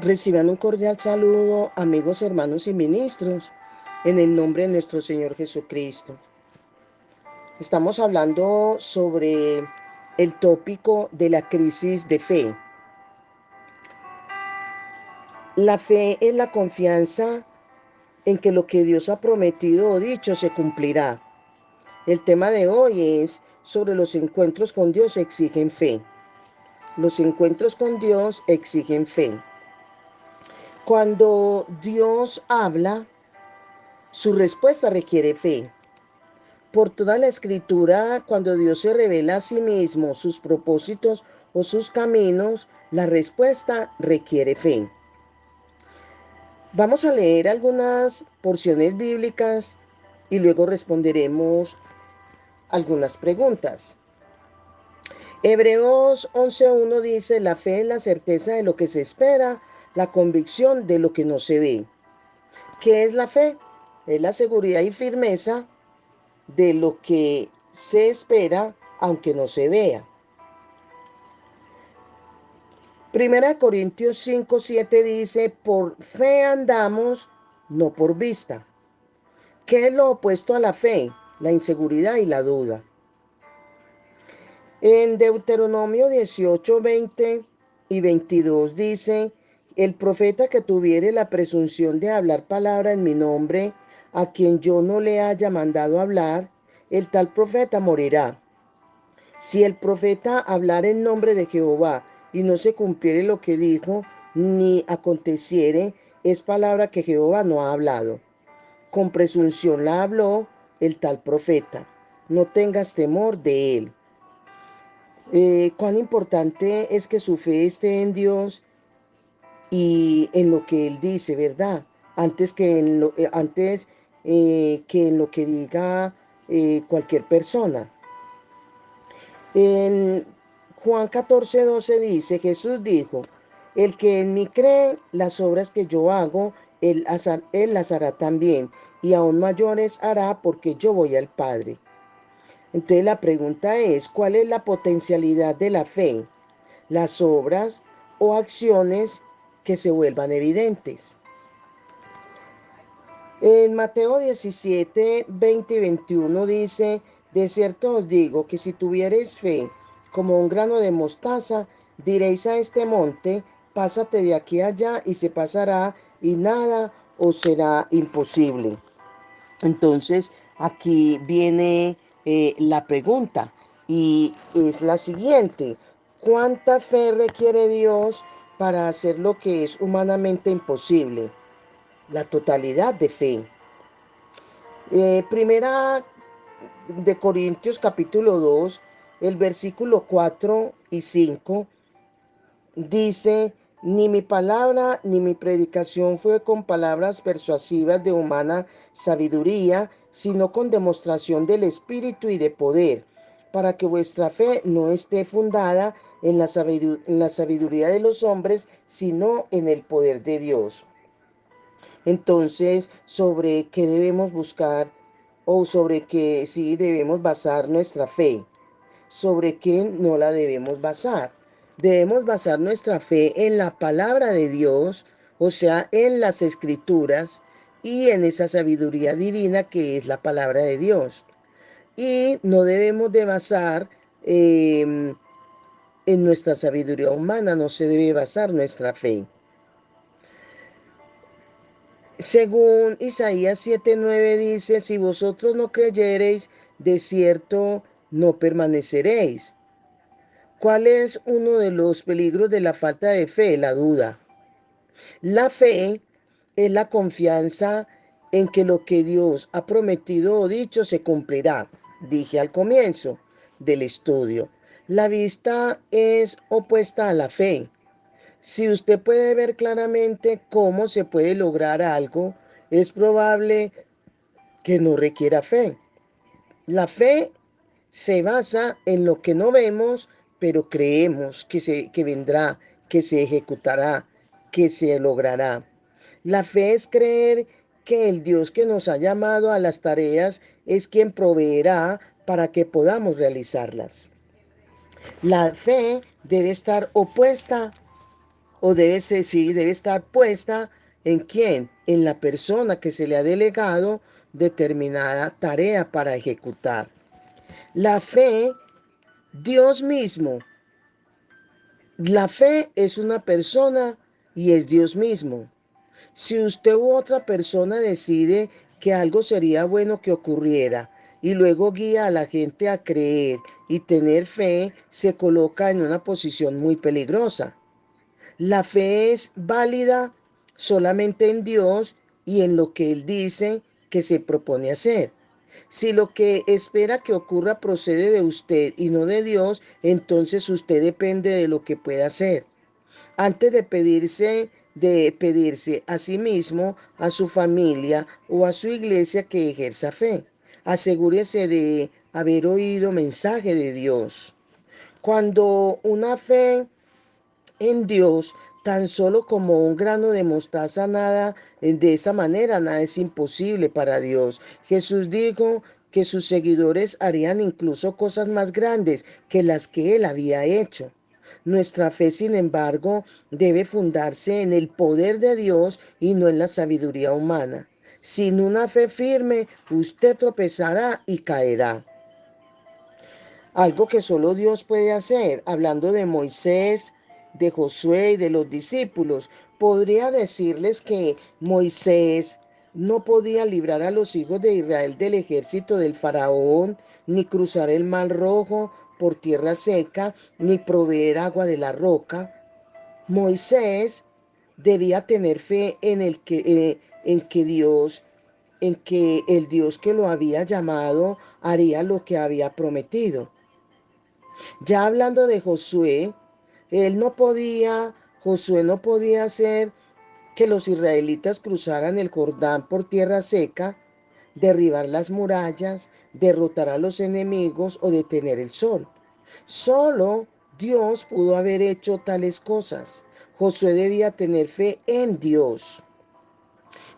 Reciban un cordial saludo, amigos, hermanos y ministros, en el nombre de nuestro Señor Jesucristo. Estamos hablando sobre el tópico de la crisis de fe. La fe es la confianza en que lo que Dios ha prometido o dicho se cumplirá. El tema de hoy es sobre los encuentros con Dios exigen fe. Los encuentros con Dios exigen fe. Cuando Dios habla, su respuesta requiere fe. Por toda la escritura, cuando Dios se revela a sí mismo, sus propósitos o sus caminos, la respuesta requiere fe. Vamos a leer algunas porciones bíblicas y luego responderemos algunas preguntas. Hebreos 11:1 dice, la fe es la certeza de lo que se espera, la convicción de lo que no se ve. ¿Qué es la fe? Es la seguridad y firmeza de lo que se espera aunque no se vea. Primera de Corintios 5:7 dice, por fe andamos, no por vista. ¿Qué es lo opuesto a la fe? La inseguridad y la duda. En Deuteronomio 18:20 y 22 dice, el profeta que tuviere la presunción de hablar palabra en mi nombre, a quien yo no le haya mandado hablar, el tal profeta morirá. Si el profeta hablar en nombre de Jehová y no se cumpliere lo que dijo, ni aconteciere, es palabra que Jehová no ha hablado. Con presunción la habló el tal profeta. No tengas temor de él. Cuán importante es que su fe esté en Dios y en lo que Él dice, ¿verdad? Antes que en lo que diga cualquier persona. En Juan 14:12 dice, Jesús dijo, el que en mí cree, las obras que yo hago, él las hará también, y aún mayores hará porque yo voy al Padre. Entonces la pregunta es, ¿cuál es la potencialidad de la fe? Las obras o acciones que se vuelvan evidentes. En Mateo 17:20 y 21 dice, de cierto os digo que si tuviereis fe como un grano de mostaza, diréis a este monte, pásate de aquí allá y se pasará y nada os será imposible. Entonces, aquí viene la pregunta y es la siguiente. ¿Cuánta fe requiere Dios para hacer lo que es humanamente imposible? La totalidad de fe. Primera de Corintios capítulo 2, el versículo 4 y 5 dice, ni mi palabra ni mi predicación fue con palabras persuasivas de humana sabiduría, sino con demostración del Espíritu y de poder, para que vuestra fe no esté fundada en la sabiduría de los hombres, sino en el poder de Dios. Entonces, ¿sobre qué debemos buscar o sobre qué sí debemos basar nuestra fe? ¿Sobre qué no la debemos basar? Debemos basar nuestra fe en la palabra de Dios, o sea, en las escrituras y en esa sabiduría divina que es la palabra de Dios. Y no debemos de basar en nuestra sabiduría humana, no se debe basar nuestra fe. Según Isaías 7:9 dice, si vosotros no creyereis, de cierto no permaneceréis. ¿Cuál es uno de los peligros de la falta de fe? La duda. La fe es la confianza en que lo que Dios ha prometido o dicho se cumplirá. Dije al comienzo del estudio. La vista es opuesta a la fe. Si usted puede ver claramente cómo se puede lograr algo, es probable que no requiera fe. La fe se basa en lo que no vemos, pero creemos que vendrá, que se ejecutará, que se logrará. La fe es creer que el Dios que nos ha llamado a las tareas es quien proveerá para que podamos realizarlas. La fe debe estar opuesta o debe ser, sí, debe estar puesta en quién, en la persona que se le ha delegado determinada tarea para ejecutar. La fe, Dios mismo. La fe es una persona y es Dios mismo. Si usted u otra persona decide que algo sería bueno que ocurriera y luego guía a la gente a creer y tener fe, se coloca en una posición muy peligrosa. La fe es válida solamente en Dios y en lo que Él dice que se propone hacer. Si lo que espera que ocurra procede de usted y no de Dios, entonces usted depende de lo que pueda hacer. Antes de pedirse a sí mismo, a su familia o a su iglesia que ejerza fe. Asegúrese de haber oído mensaje de Dios. Cuando una fe en Dios, tan solo como un grano de mostaza, nada, de esa manera, nada es imposible para Dios. Jesús dijo que sus seguidores harían incluso cosas más grandes que las que él había hecho. Nuestra fe, sin embargo, debe fundarse en el poder de Dios y no en la sabiduría humana. Sin una fe firme, usted tropezará y caerá. Algo que solo Dios puede hacer, hablando de Moisés, de Josué y de los discípulos. Podría decirles que Moisés no podía librar a los hijos de Israel del ejército del faraón, ni cruzar el mar rojo por tierra seca, ni proveer agua de la roca. Moisés debía tener fe en que el Dios que lo había llamado haría lo que había prometido. Ya hablando de Josué, Josué no podía hacer que los israelitas cruzaran el Jordán por tierra seca, derribar las murallas, derrotar a los enemigos o detener el sol. Solo Dios pudo haber hecho tales cosas. Josué debía tener fe en Dios.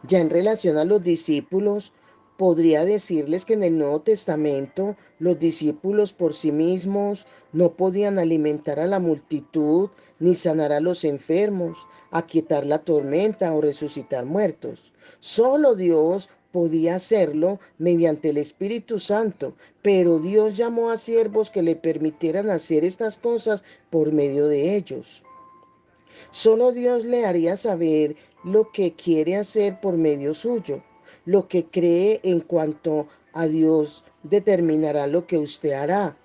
Ya en relación a los discípulos, podría decirles que en el Nuevo Testamento los discípulos por sí mismos no podían alimentar a la multitud, ni sanar a los enfermos, aquietar la tormenta o resucitar muertos. Solo Dios podía hacerlo mediante el Espíritu Santo, pero Dios llamó a siervos que le permitieran hacer estas cosas por medio de ellos. Solo Dios le haría saber lo que quiere hacer por medio suyo. Lo que cree en cuanto a Dios determinará lo que usted hará.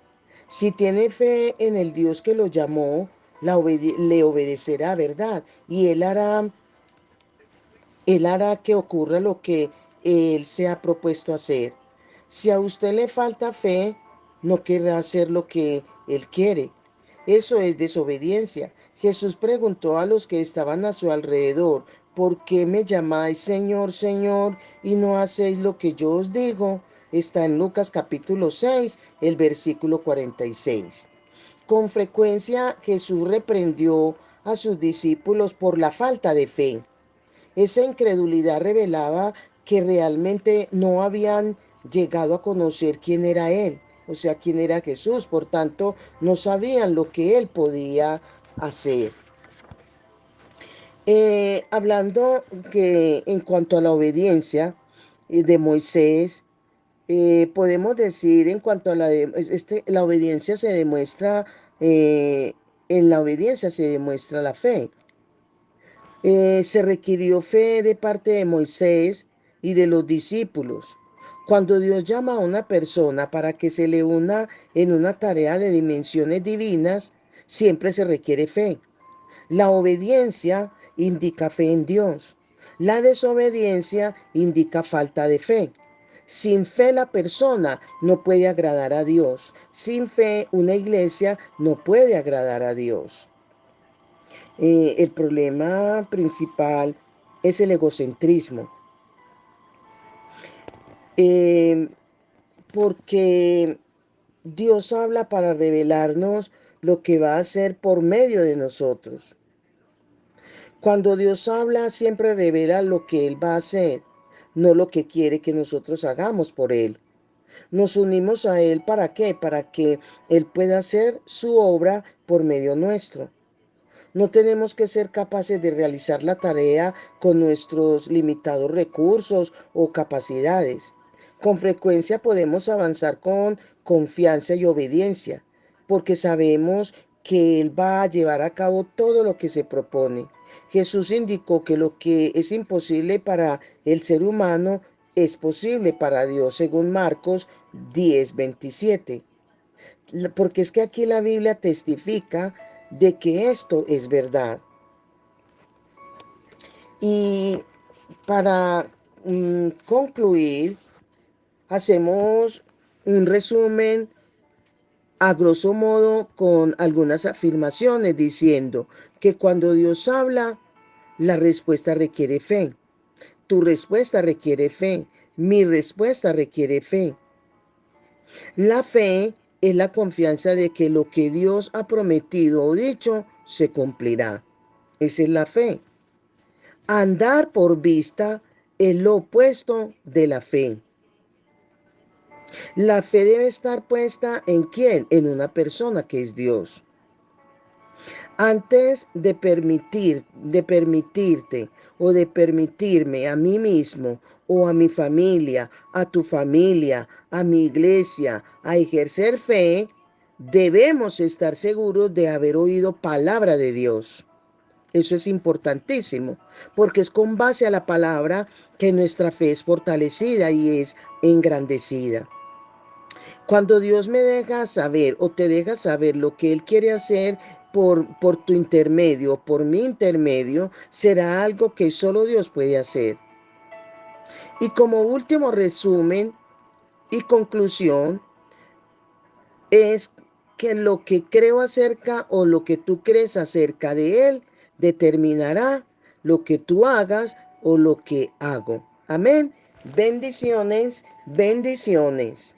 Si tiene fe en el Dios que lo llamó, le obedecerá, ¿verdad? Y él hará que ocurra lo que Él se ha propuesto hacer. Si a usted le falta fe, no querrá hacer lo que Él quiere. Eso es desobediencia. Jesús preguntó a los que estaban a su alrededor, ¿por qué me llamáis Señor, Señor, y no hacéis lo que yo os digo? Está en Lucas capítulo 6, el versículo 46. Con frecuencia Jesús reprendió a sus discípulos por la falta de fe. Esa incredulidad revelaba que realmente no habían llegado a conocer quién era Él, o sea, quién era Jesús. Por tanto, no sabían lo que Él podía hacer. Hablando que en cuanto a la obediencia de Moisés, podemos decir en cuanto a la obediencia se demuestra, en la obediencia se demuestra la fe. Se requirió fe de parte de Moisés y de los discípulos. Cuando Dios llama a una persona para que se le una en una tarea de dimensiones divinas, siempre se requiere fe. La obediencia indica fe en Dios. La desobediencia indica falta de fe. Sin fe la persona no puede agradar a Dios. Sin fe una iglesia no puede agradar a Dios. El problema principal es el egocentrismo, eh, porque Dios habla para revelarnos lo que va a hacer por medio de nosotros. Cuando Dios habla, siempre revela lo que Él va a hacer, no lo que quiere que nosotros hagamos por Él. Nos unimos a Él ¿para qué? Para que Él pueda hacer su obra por medio nuestro. No tenemos que ser capaces de realizar la tarea con nuestros limitados recursos o capacidades. Con frecuencia podemos avanzar con confianza y obediencia, porque sabemos que Él va a llevar a cabo todo lo que se propone. Jesús indicó que lo que es imposible para el ser humano es posible para Dios, según Marcos 10:27. Porque es que aquí la Biblia testifica de que esto es verdad. Y para concluir, hacemos un resumen a grosso modo con algunas afirmaciones diciendo que cuando Dios habla, la respuesta requiere fe. Tu respuesta requiere fe. Mi respuesta requiere fe. La fe es la confianza de que lo que Dios ha prometido o dicho se cumplirá. Esa es la fe. Andar por vista es lo opuesto de la fe. La fe debe estar puesta ¿en quién? En una persona que es Dios. Antes de permitirte o de permitirme a mí mismo o a mi familia, a tu familia, a mi iglesia, a ejercer fe, debemos estar seguros de haber oído palabra de Dios. Eso es importantísimo, porque es con base a la palabra que nuestra fe es fortalecida y es engrandecida. Cuando Dios me deja saber o te deja saber lo que Él quiere hacer por tu intermedio, por mi intermedio, será algo que solo Dios puede hacer. Y como último resumen y conclusión, es que lo que creo acerca o lo que tú crees acerca de Él determinará lo que tú hagas o lo que hago. Amén. Bendiciones, bendiciones.